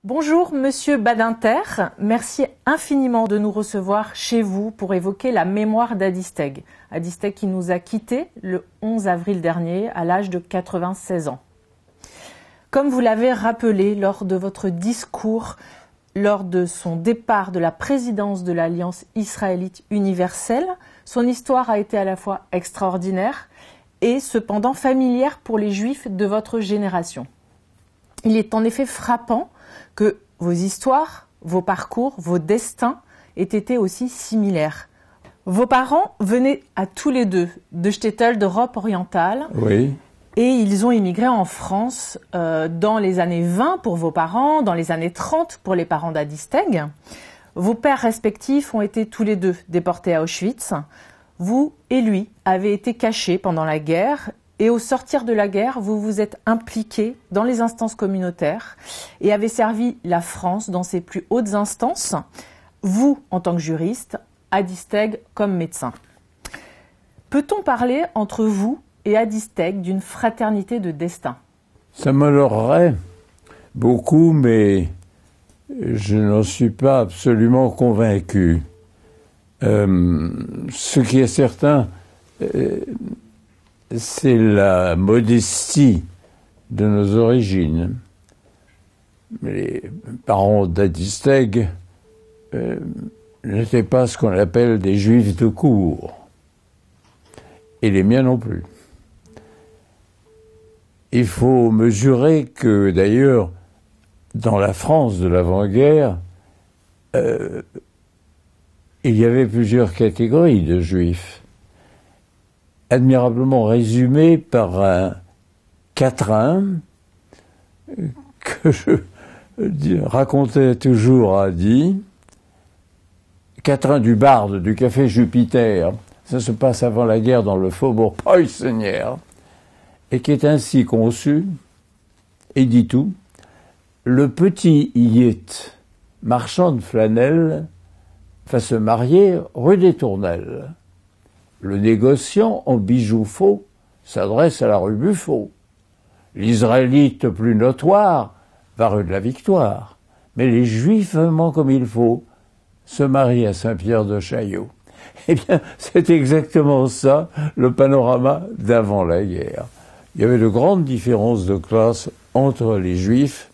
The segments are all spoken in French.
Bonjour Monsieur Badinter, merci infiniment de nous recevoir chez vous pour évoquer la mémoire d'Adi Steg. Adi Steg qui nous a quittés le 11 avril dernier à l'âge de 96 ans. Comme vous l'avez rappelé lors de votre discours, lors de son départ de la présidence de l'Alliance israélite universelle, son histoire a été à la fois extraordinaire et cependant familière pour les Juifs de votre génération. Il est en effet frappant que vos histoires, vos parcours, vos destins aient été aussi similaires. Vos parents venaient à tous les deux de shtetl d'Europe orientale. Oui. Et ils ont immigré en France dans les années 20 pour vos parents, dans les années 30 pour les parents d'Adi Steg. Vos pères respectifs ont été tous les deux déportés à Auschwitz. Vous et lui avez été cachés pendant la guerre. Et au sortir de la guerre, vous vous êtes impliqué dans les instances communautaires et avez servi la France dans ses plus hautes instances, vous en tant que juriste, Adi Steg comme médecin. Peut-on parler entre vous et Adi Steg d'une fraternité de destin? Ça m'honorerait beaucoup, mais je n'en suis pas absolument convaincu. Ce qui est certain, c'est la modestie de nos origines. Les parents d'Adi Steg n'étaient pas ce qu'on appelle des juifs de cour. Et les miens non plus. Il faut mesurer que, d'ailleurs, dans la France de l'avant-guerre, il y avait plusieurs catégories de juifs, admirablement résumées par un quatrain que je racontais toujours à Adi, quatrain du barde du café Jupiter. Ça se passe avant la guerre dans le faubourg Poissonnière, et qui est ainsi conçu, et dit tout: le petit Yit, marchand de flanelle, va se marier rue des Tournelles. Le négociant en bijoux faux s'adresse à la rue Buffo. L'Israélite plus notoire va rue de la Victoire. Mais les Juifs vraiment comme il faut se marient à Saint-Pierre de Chaillot. Eh bien, c'est exactement ça, le panorama d'avant la guerre. Il y avait de grandes différences de classe entre les Juifs.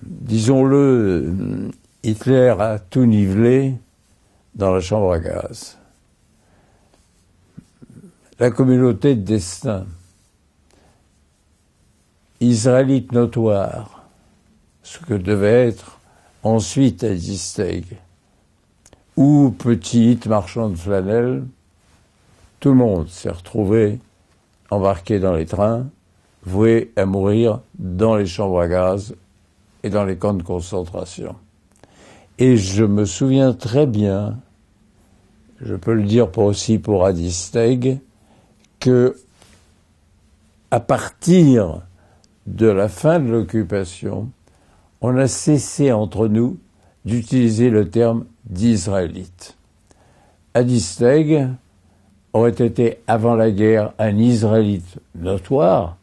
Disons-le, Hitler a tout nivelé dans la chambre à gaz. La communauté de destin, israélite notoire, ce que devait être ensuite Adi Steg, ou petit marchand de flanelle, tout le monde s'est retrouvé embarqué dans les trains, voué à mourir dans les chambres à gaz et dans les camps de concentration. Et je me souviens très bien, je peux le dire aussi pour Adi Steg, que à partir de la fin de l'occupation, on a cessé entre nous d'utiliser le terme d'Israélite. Adi Steg aurait été avant la guerre un Israélite notoire,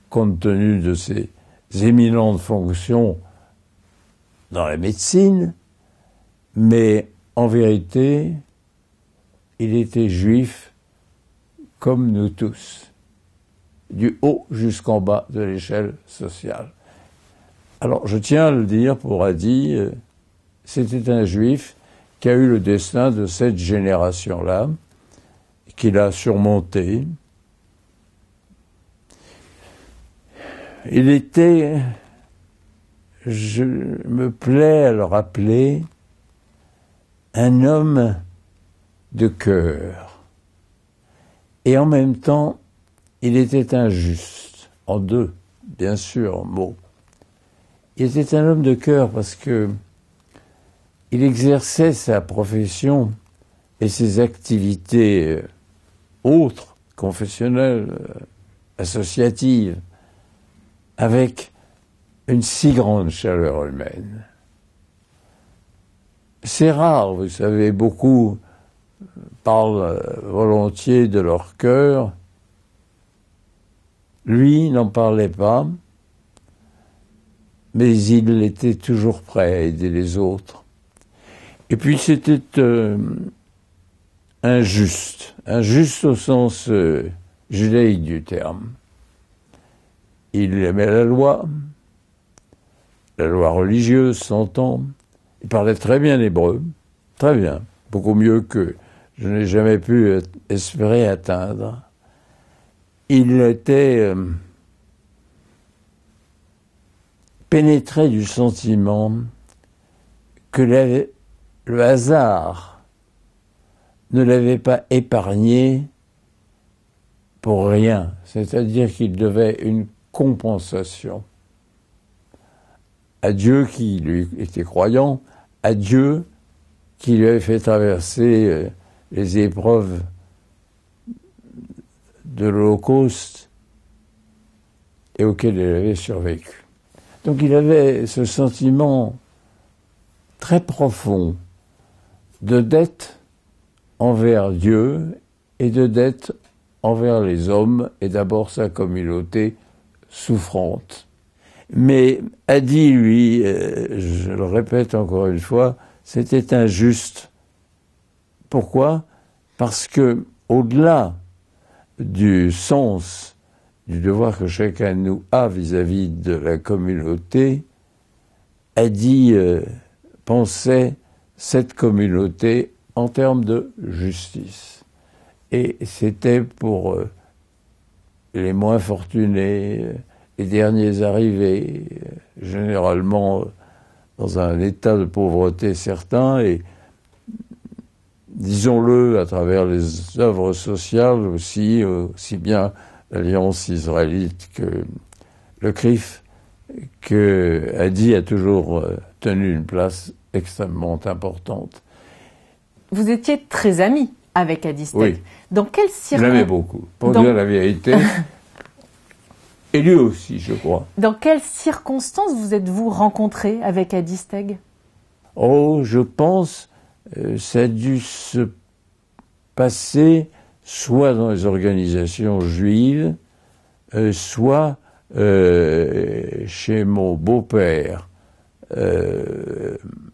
compte tenu de ses éminentes fonctions dans la médecine, mais en vérité, il était juif comme nous tous, du haut jusqu'en bas de l'échelle sociale. Alors, je tiens à le dire pour Adi, c'était un juif qui a eu le destin de cette génération-là, qu'il a surmonté. Il était, je me plais à le rappeler, un homme de cœur. Et en même temps, il était injuste, en deux, bien sûr, en mots. Il était un homme de cœur parce que il exerçait sa profession et ses activités autres, confessionnelles, associatives, avec une si grande chaleur humaine. C'est rare, vous savez, beaucoup parlent volontiers de leur cœur. Lui n'en parlait pas. mais il était toujours prêt à aider les autres. Et puis c'était injuste au sens judaïque du terme. Il aimait la loi religieuse, s'entend. Il parlait très bien l'hébreu, très bien, beaucoup mieux que je n'ai jamais pu espérer atteindre. Il était pénétré du sentiment que le hasard ne l'avait pas épargné pour rien, c'est-à-dire qu'il devait une compensation à Dieu qui lui était croyant, à Dieu qui lui avait fait traverser les épreuves de l'Holocauste et auxquelles il avait survécu. Donc il avait ce sentiment très profond de dette envers Dieu et de dette envers les hommes, et d'abord sa communauté souffrante. Mais Hadi, lui, je le répète encore une fois, c'était injuste. Pourquoi ? Parce que, au-delà du sens du devoir que chacun de nous a vis-à-vis de la communauté, Hadi pensait cette communauté en termes de justice. Et c'était pour les moins fortunés, les derniers arrivés, généralement dans un état de pauvreté certain, et disons-le à travers les œuvres sociales aussi bien l'Alliance israélite que le CRIF, que Hadi a toujours tenu une place extrêmement importante. Vous étiez très ami avec Hadi Steg. Oui. Dans quelles Je l'aimais beaucoup, pour dire la vérité. Et lui aussi, je crois. Dans quelles circonstances vous êtes-vous rencontré avec Hadi Steg ? Oh, je pense ça a dû se passer soit dans les organisations juives, soit chez mon beau-père.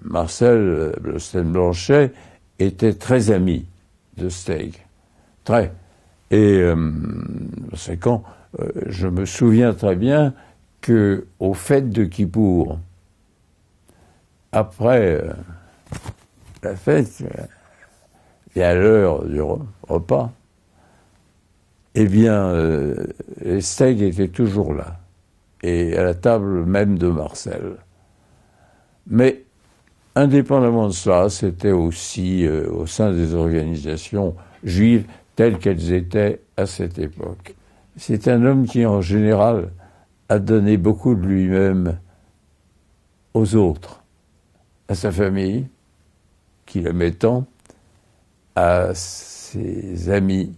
Marcel Blostein-Blanchet était très ami de Steg. Très. Et c'est quand je me souviens très bien que aux fêtes de Kippour, après la fête, et à l'heure du repas, eh bien, Steg était toujours là, et à la table même de Marcel. Mais, indépendamment de cela, c'était aussi au sein des organisations juives telles qu'elles étaient à cette époque. C'est un homme qui, en général, a donné beaucoup de lui-même aux autres, à sa famille, qu'il aimait tant, à ses amis,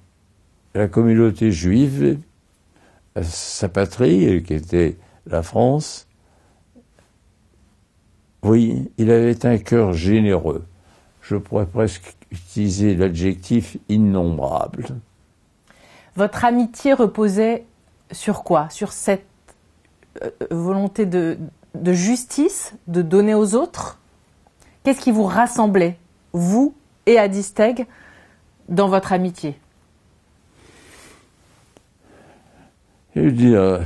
à la communauté juive, à sa patrie, qui était la France. Oui, il avait un cœur généreux. Je pourrais presque utiliser l'adjectif innombrable. Votre amitié reposait sur quoi ? Sur cette volonté de justice, de donner aux autres ? Qu'est-ce qui vous rassemblait, vous et Hadi Steg, dans votre amitié ? Je veux dire,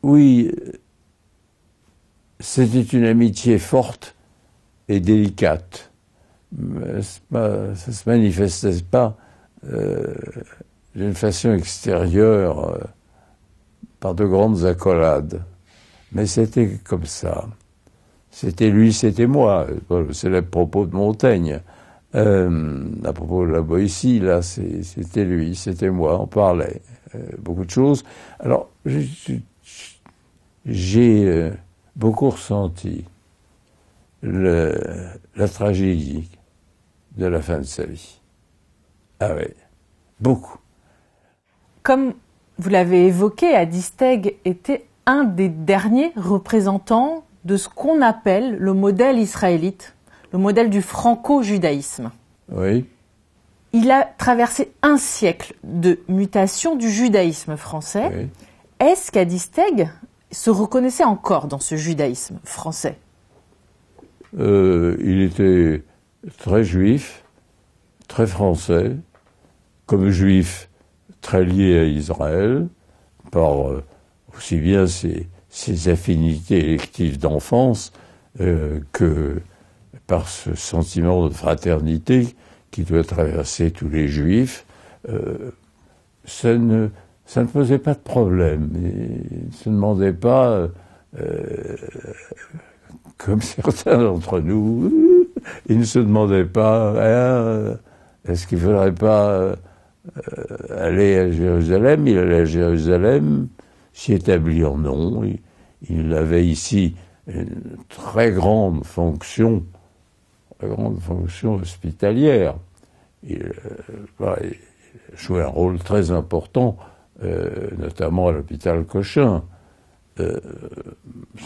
oui, c'était une amitié forte et délicate. Ça se manifestait pas d'une façon extérieure par de grandes accolades. Mais c'était comme ça. C'était lui, c'était moi. C'est le propos de Montaigne. À propos de la Boétie, là, c'était lui, c'était moi. On parlait beaucoup de choses. Alors, j'ai beaucoup ressenti la tragédie de la fin de sa vie. Ah oui, beaucoup. Comme vous l'avez évoqué, Hadi Steg était un des derniers représentants de ce qu'on appelle le modèle israélite, le modèle du franco-judaïsme. Oui. Il a traversé un siècle de mutation du judaïsme français. Oui. Est-ce qu'Adisteg se reconnaissait encore dans ce judaïsme français? Il était très juif, très français, comme juif très lié à Israël, par aussi bien ses affinités électives d'enfance que par ce sentiment de fraternité qui doit traverser tous les juifs. Ça ne posait pas de problème. Il ne se demandait pas, comme certains d'entre nous, il ne se demandait pas est-ce qu'il ne faudrait pas aller à Jérusalem. Il allait à Jérusalem, s'y établir non. Il avait ici une très grande fonction hospitalière. Il jouait un rôle très important, notamment à l'hôpital Cochin.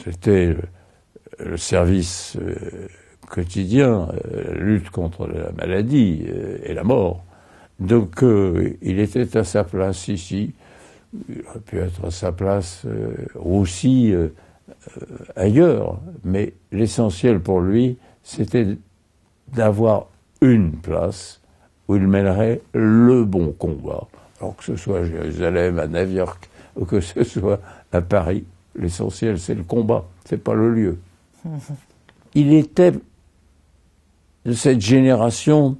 C'était le service quotidien, la lutte contre la maladie et la mort. Donc il était à sa place ici. Il aurait pu être à sa place aussi ailleurs. Mais l'essentiel pour lui, c'était d'avoir une place où il mènerait le bon combat. Alors que ce soit à Jérusalem, à New York, ou que ce soit à Paris, l'essentiel c'est le combat, c'est pas le lieu. Il était de cette génération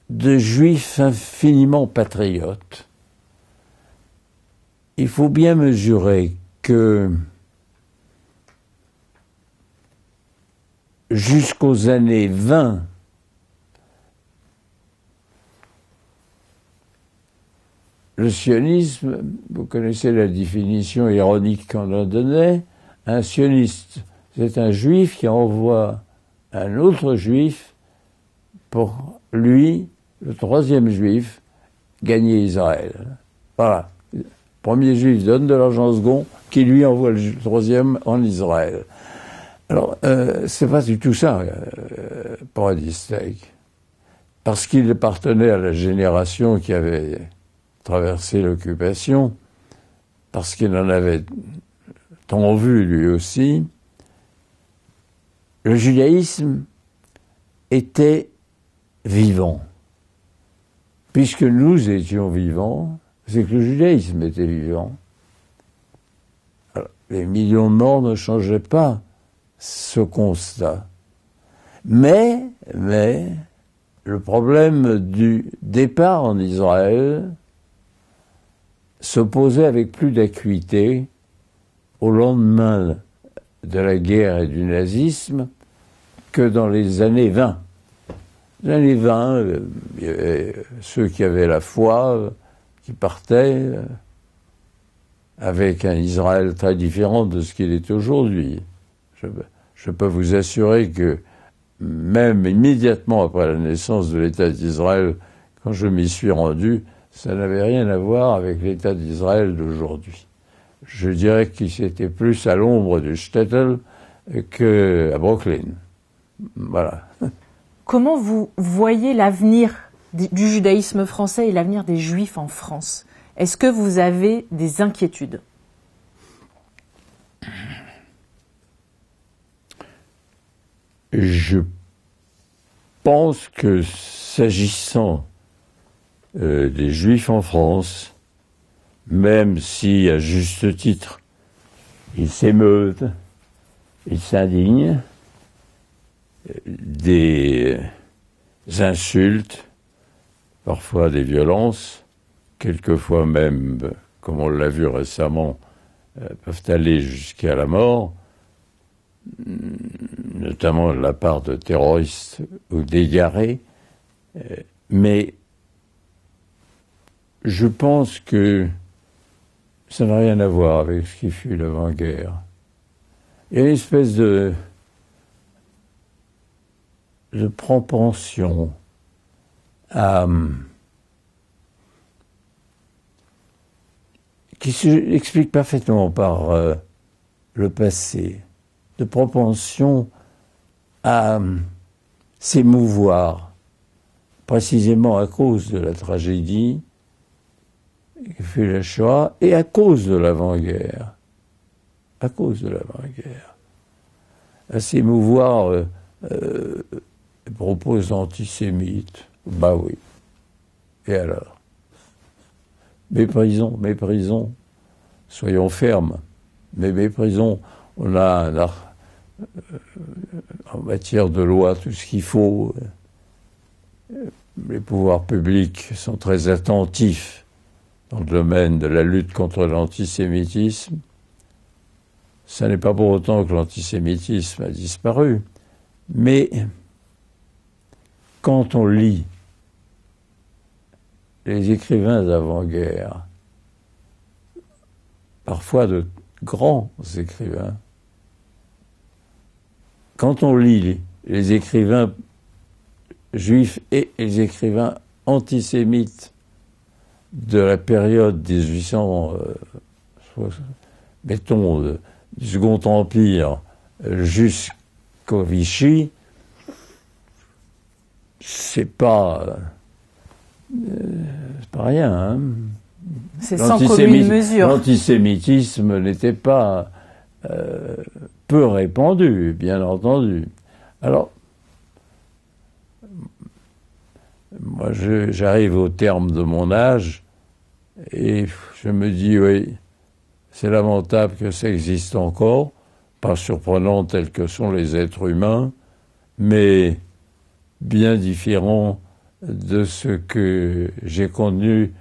de juifs infiniment patriotes. Il faut bien mesurer que jusqu'aux années 20, le sionisme, vous connaissez la définition ironique qu'on en donnait, un sioniste, c'est un juif qui envoie un autre juif pour lui, le troisième juif, gagner Israël. Voilà. Le premier juif donne de l'argent au second, qui lui envoie le troisième en Israël. Alors, c'est pas du tout ça pour Adisteg. Parce qu'il appartenait à la génération qui avait traversé l'occupation, parce qu'il en avait tant vu lui aussi, le judaïsme était vivant. Puisque nous étions vivants, c'est que le judaïsme était vivant. Alors, les millions de morts ne changeaient pas ce constat. Mais, le problème du départ en Israël se posait avec plus d'acuité au lendemain de la guerre et du nazisme que dans les années 20. Les années 20, il y avait ceux qui avaient la foi, qui partaient avec un Israël très différent de ce qu'il est aujourd'hui. Je peux vous assurer que même immédiatement après la naissance de l'État d'Israël, quand je m'y suis rendu, ça n'avait rien à voir avec l'État d'Israël d'aujourd'hui. Je dirais qu'il était plus à l'ombre du shtetl qu'à Brooklyn. Voilà. Comment vous voyez l'avenir du judaïsme français et l'avenir des Juifs en France? Est-ce que vous avez des inquiétudes? Je pense que s'agissant des Juifs en France, même si, à juste titre, ils s'émeuvent, ils s'indignent, des insultes, parfois des violences, quelquefois même, comme on l'a vu récemment, peuvent aller jusqu'à la mort, notamment de la part de terroristes ou d'égarés, mais je pense que ça n'a rien à voir avec ce qui fut l'avant-guerre. Il y a une espèce de propension à qui s'explique parfaitement par le passé, de propension à s'émouvoir précisément à cause de la tragédie qui fut la Shoah et à cause de l'avant-guerre. À cause de l'avant-guerre. À s'émouvoir des propos antisémites. Bah oui. Et alors? Méprisons. Soyons fermes. Mais méprisons. On a en matière de loi tout ce qu'il faut. Les pouvoirs publics sont très attentifs dans le domaine de la lutte contre l'antisémitisme. Ça n'est pas pour autant que l'antisémitisme a disparu. Mais quand on lit les écrivains d'avant-guerre, parfois de grands écrivains, quand on lit les écrivains juifs et les écrivains antisémites de la période 1800, mettons, du Second Empire jusqu'au Vichy, c'est pas rien. Hein. C'est sans commune mesure. L'antisémitisme n'était pas peu répandu, bien entendu. Alors, moi, j'arrive au terme de mon âge et je me dis, oui, c'est lamentable que ça existe encore, pas surprenant tels que sont les êtres humains, mais bien différent de ce que j'ai connu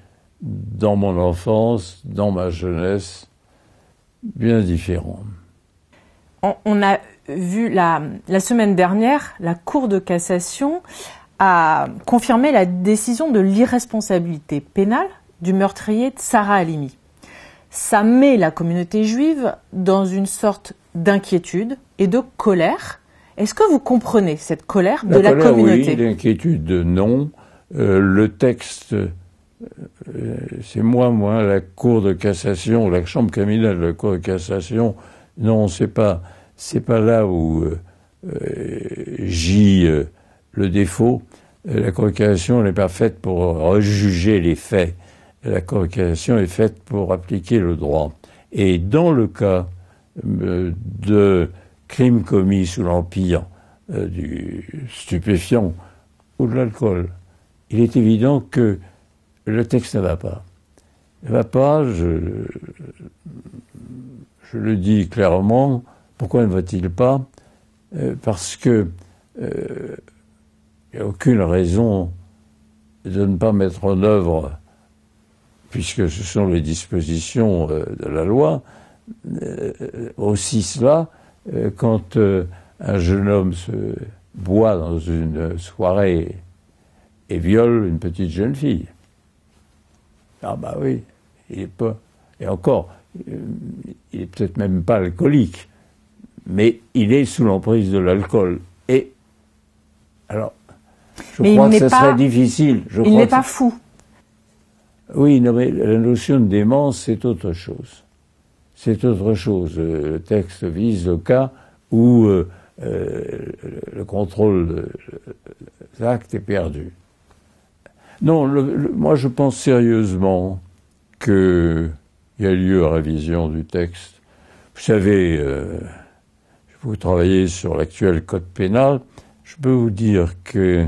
dans mon enfance, dans ma jeunesse, bien différent. On a vu la semaine dernière, la Cour de cassation a confirmé la décision de l'irresponsabilité pénale du meurtrier de Sarah Halimi. Ça met la communauté juive dans une sorte d'inquiétude et de colère. Est-ce que vous comprenez cette colère de la communauté? Oui, l'inquiétude, non. Le texte, c'est moi, la Cour de cassation, la Chambre criminelle de la Cour de cassation, non, c'est pas là où gît le défaut. La Cour de cassation n'est pas faite pour rejuger les faits. La Cour de cassation est faite pour appliquer le droit. Et dans le cas de crimes commis sous l'empire du stupéfiant ou de l'alcool, il est évident que le texte ne va pas. Ne va pas, je le dis clairement. Pourquoi ne va-t-il pas? Parce que il n'y a aucune raison de ne pas mettre en œuvre, puisque ce sont les dispositions de la loi, aussi cela quand un jeune homme se boit dans une soirée et viole une petite jeune fille. Ah bah oui, il est pas... Et encore, il est peut-être même pas alcoolique, mais il est sous l'emprise de l'alcool. Et alors, je crois que ce serait difficile. Il n'est pas fou. Oui, non, mais la notion de démence, c'est autre chose. C'est autre chose. Le texte vise le cas où le contrôle des actes est perdu. Non, moi je pense sérieusement qu'il y a lieu à révision du texte. Vous savez, vous travaillez sur l'actuel code pénal, je peux vous dire que,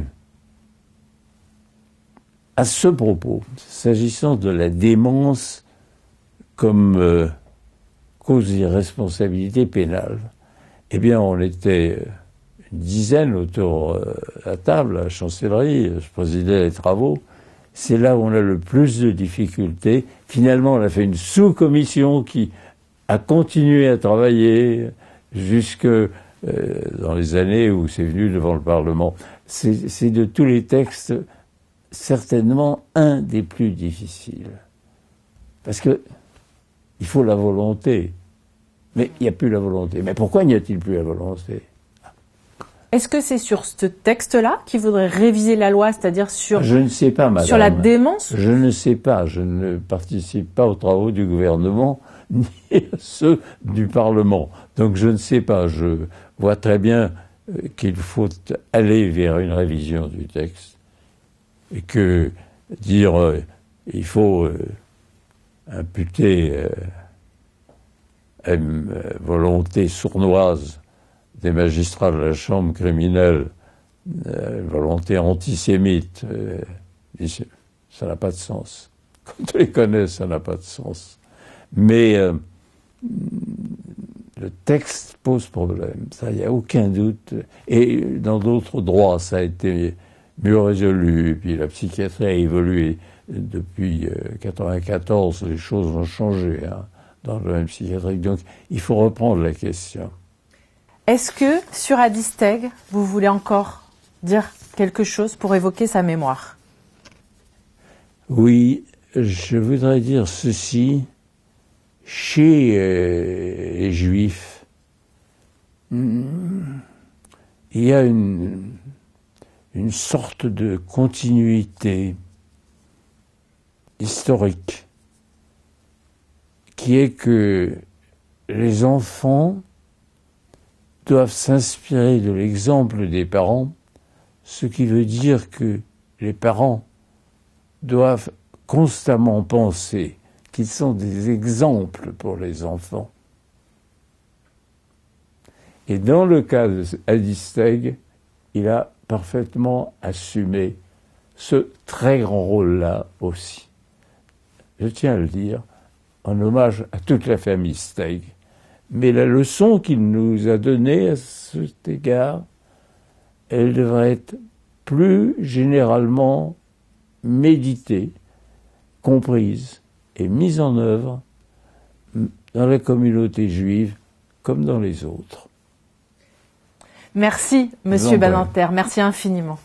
à ce propos, s'agissant de la démence comme cause d'irresponsabilité pénale, eh bien on était une dizaine autour de la table, à la chancellerie, je présidais les travaux. C'est là où on a le plus de difficultés. Finalement, on a fait une sous-commission qui a continué à travailler jusque dans les années où c'est venu devant le Parlement. C'est de tous les textes certainement un des plus difficiles. Parce que il faut la volonté. Mais il n'y a plus la volonté. Mais pourquoi n'y a-t-il plus la volonté? Est-ce que c'est sur ce texte-là qu'il faudrait réviser la loi, c'est-à-dire sur... Je ne sais pas, madame. Sur la démence? Je ne sais pas. Je ne participe pas aux travaux du gouvernement, ni à ceux du Parlement. Donc je ne sais pas. Je vois très bien qu'il faut aller vers une révision du texte. et que dire il faut imputer à une volonté sournoise des magistrats de la chambre criminelle, volonté antisémite, ça n'a pas de sens. Quand on les connaît, ça n'a pas de sens. Mais le texte pose problème, ça, il n'y a aucun doute. Et dans d'autres droits, ça a été mieux résolu. Puis la psychiatrie a évolué. Depuis 1994, les choses ont changé dans le domaine psychiatrique. Donc, il faut reprendre la question. Est-ce que, sur Hadisteg, vous voulez encore dire quelque chose pour évoquer sa mémoire? Oui, je voudrais dire ceci. Chez les Juifs, il y a une sorte de continuité historique qui est que les enfants doivent s'inspirer de l'exemple des parents, ce qui veut dire que les parents doivent constamment penser qu'ils sont des exemples pour les enfants. Et dans le cas de Hadisteg, il a parfaitement assumé ce très grand rôle-là aussi. Je tiens à le dire, en hommage à toute la famille Steg. Mais la leçon qu'il nous a donnée à cet égard, elle devrait être plus généralement méditée, comprise et mise en œuvre dans la communauté juive comme dans les autres. Merci, Monsieur Badinter. Merci infiniment.